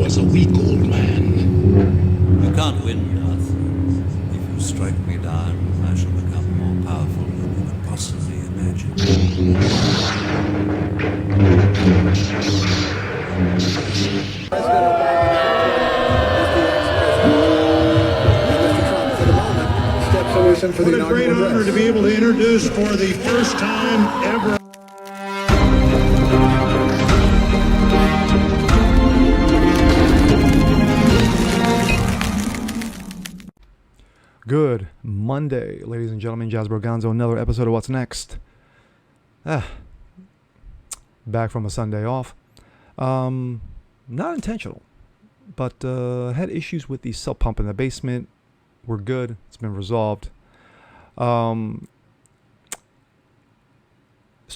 was a weak old man. You can't win, Darth. If you strike me down, I shall become more powerful than you could possibly imagine. What a great honor to be able to introduce for the first time ever. Good Monday, ladies and gentlemen. Jasper Gonzo, another episode of What's Next. Back from a Sunday off. Not intentional, but had issues with the sub pump in the basement. We're good. It's been resolved. Star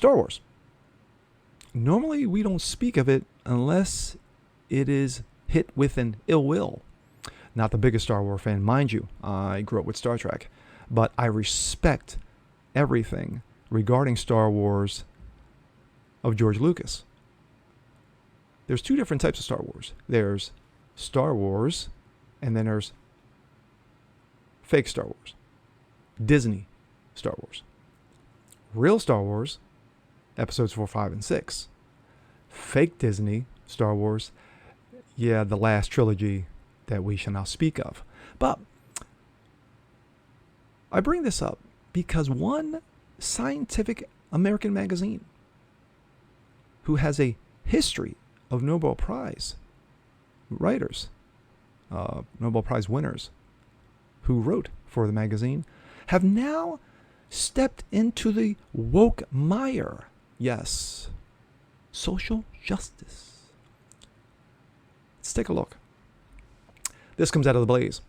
Wars. Normally we don't speak of it unless it is hit with an ill will. Not the biggest Star Wars fan, mind you. I grew up with Star Trek. But I respect everything regarding Star Wars of George Lucas. There's two different types of Star Wars. There's Star Wars, and then there's fake Star Wars. Disney Star Wars. Real Star Wars, episodes 4, 5, and 6. Fake Disney Star Wars, the last trilogy that we shall now speak of. But I bring this up because one scientific American magazine who has a history of Nobel Prize writers, Nobel Prize winners who wrote for the magazine, have now stepped into the woke mire. Yes, social justice. Let's take a look. This comes out of the Blaze.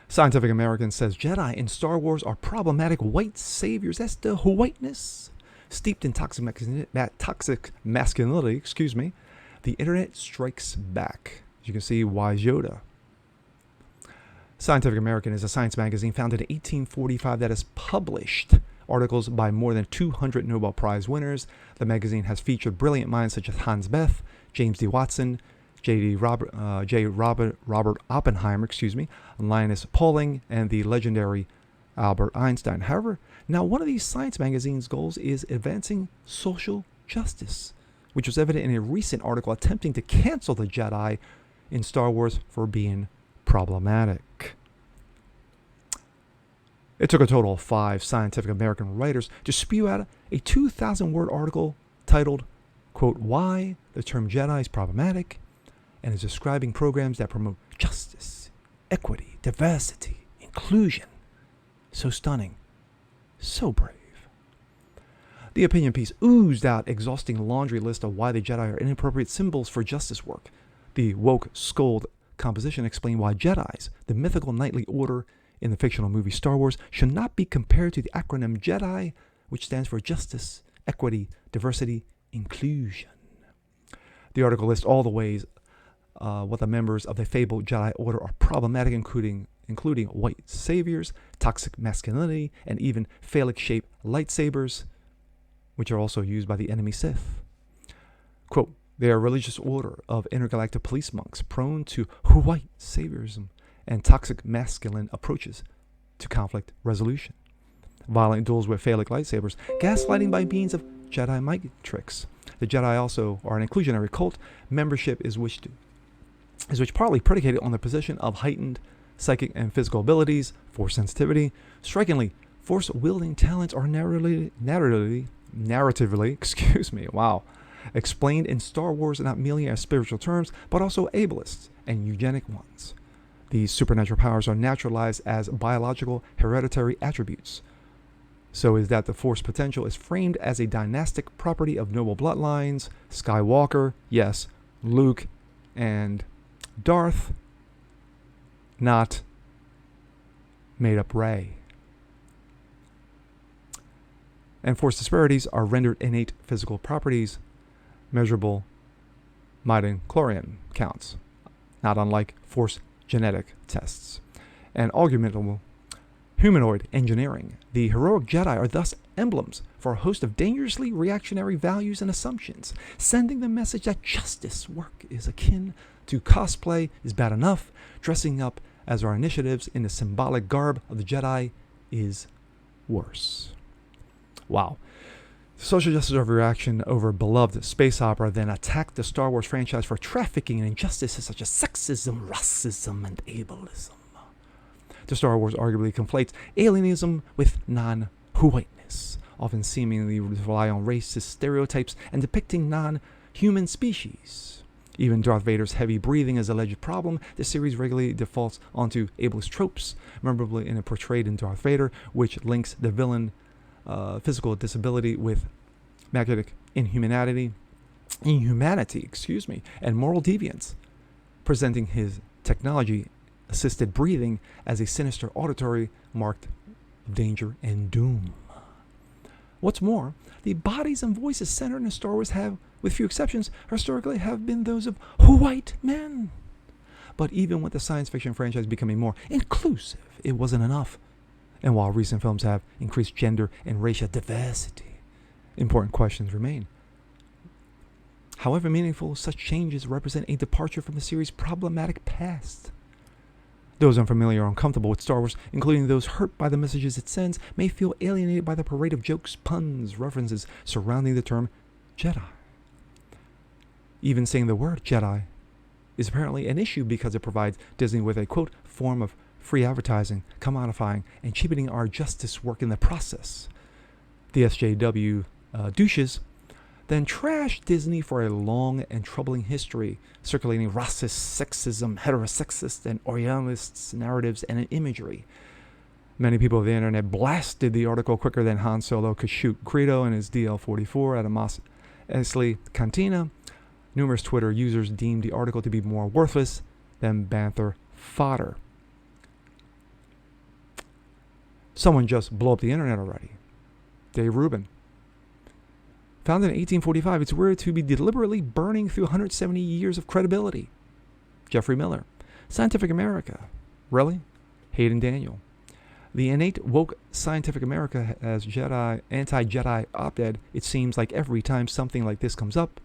Scientific American says Jedi in Star Wars are problematic white saviors. That's the whiteness steeped in toxic masculinity. The internet strikes back. As you can see, wise Yoda. Scientific American is a science magazine founded in 1845 that has published articles by more than 200 Nobel Prize winners. The magazine has featured brilliant minds such as Hans Bethe, James D. Watson, Robert Oppenheimer, Linus Pauling, and the legendary Albert Einstein. However, now one of these science magazine's goals is advancing social justice, which was evident in a recent article attempting to cancel the Jedi in Star Wars for being problematic. It took a total of 5 Scientific American writers to spew out a 2,000-word article titled, quote, "Why the Term Jedi is Problematic," and is describing programs that promote justice, equity, diversity, inclusion. So stunning. So brave. The opinion piece oozed out exhausting laundry list of why the Jedi are inappropriate symbols for justice work. The woke scold composition explained why Jedi's, the mythical knightly order in the fictional movie Star Wars, should not be compared to the acronym Jedi, which stands for justice, equity, diversity, inclusion. The article lists all the ways what the members of the fabled Jedi Order are problematic, including white saviors, toxic masculinity, and even phallic-shaped lightsabers, which are also used by the enemy Sith. Quote, "They are a religious order of intergalactic police monks prone to white saviorism and toxic masculine approaches to conflict resolution. Violent duels with phallic lightsabers, gaslighting by means of Jedi mind tricks. The Jedi also are an inclusionary cult. Membership is which partly predicated on the possession of heightened psychic and physical abilities, force sensitivity. Strikingly, force-wielding talents are narratively, explained in Star Wars not merely as spiritual terms, but also ableist and eugenic ones. These supernatural powers are naturalized as biological hereditary attributes. So is that the force potential is framed as a dynastic property of noble bloodlines. Skywalker, yes. Luke and Darth, not made up Rey. And force disparities are rendered innate physical properties, measurable midi-chlorian counts, not unlike force genetic tests, and arguable humanoid engineering. The heroic Jedi are thus emblems for a host of dangerously reactionary values and assumptions, sending the message that justice work is akin to cosplay is bad enough. Dressing up as our initiatives in the symbolic garb of the Jedi is worse. Wow. Social justice overreaction over beloved space opera then attacked the Star Wars franchise for trafficking in injustices such as sexism, racism, and ableism. The Star Wars arguably conflates alienism with non-whiteness, often seemingly rely on racist stereotypes and depicting non-human species. Even Darth Vader's heavy breathing is an alleged problem. The series regularly defaults onto ableist tropes, memorably in a portrayed in Darth Vader, which links the villain physical disability with magnetic inhumanity, and moral deviance, presenting his technology-assisted breathing as a sinister auditory marked of danger and doom. What's more, the bodies and voices centered in Star Wars have, with few exceptions, historically have been those of white men. But even with the science fiction franchise becoming more inclusive, it wasn't enough. And while recent films have increased gender and racial diversity, important questions remain. However meaningful, such changes represent a departure from the series' problematic past. Those unfamiliar or uncomfortable with Star Wars, including those hurt by the messages it sends, may feel alienated by the parade of jokes, puns, references surrounding the term Jedi. Even saying the word Jedi is apparently an issue because it provides Disney with a, quote, form of free advertising, commodifying, and cheapening our justice work in the process. The SJW douches then trashed Disney for a long and troubling history, circulating racist, sexism, heterosexist, and Orientalist narratives and imagery. Many people of the internet blasted the article quicker than Han Solo could shoot Greedo and his DL-44 at a Mos Eisley cantina. Numerous Twitter users deemed the article to be more worthless than Banther fodder. Someone just blew up the internet already. Dave Rubin. Founded in 1845, it's weird to be deliberately burning through 170 years of credibility. Jeffrey Miller. Scientific America. Really? Hayden Daniel. The innate woke Scientific America as anti-Jedi op-ed. It seems like every time something like this comes up,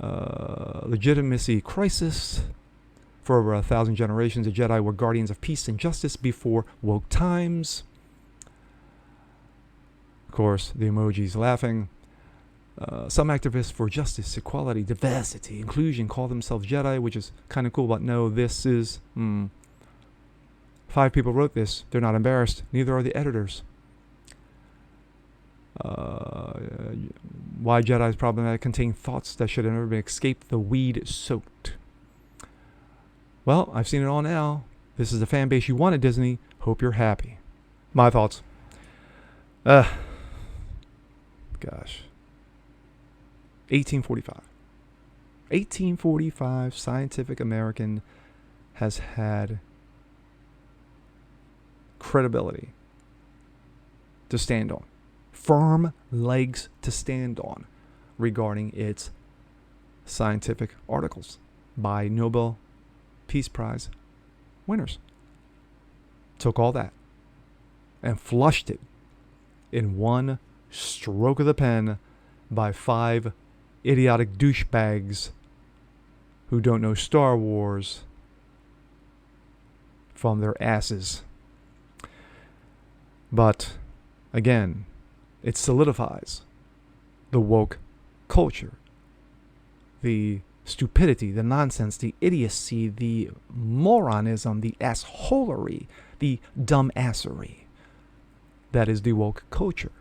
legitimacy crisis. For over 1,000 generations, the Jedi were guardians of peace and justice before woke times. Of course, the emojis laughing. Some activists for justice, equality, diversity, inclusion call themselves Jedi, which is kind of cool, but no, this is... 5 people wrote this. They're not embarrassed. Neither are the editors. Why Jedi is problematic, contain thoughts that should have never been escaped the weed soaked. Well, I've seen it all now. This is the fan base you wanted, Disney. Hope you're happy. My thoughts. Gosh. 1845. 1845, Scientific American has had credibility to stand on. Firm legs to stand on regarding its scientific articles by Nobel Peace Prize winners. Took all that and flushed it in one stroke of the pen by 5 idiotic douchebags who don't know Star Wars from their asses. But again, it solidifies the woke culture, the stupidity, the nonsense, the idiocy, the moronism, the assholery, the dumbassery that is the woke culture.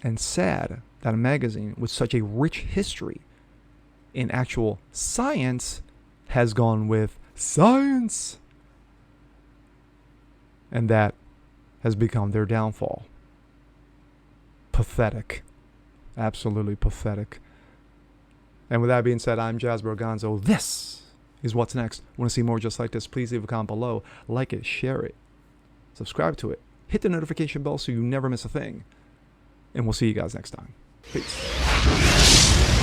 And sad that a magazine with such a rich history in actual science has gone with science. And that has become their downfall. Pathetic. Absolutely pathetic. And with that being said, I'm Jazz Berganzo. This is What's Next. Want to see more just like this? Please leave a comment below. Like it, share it, subscribe to it. Hit the notification bell so you never miss a thing. And we'll see you guys next time. Peace.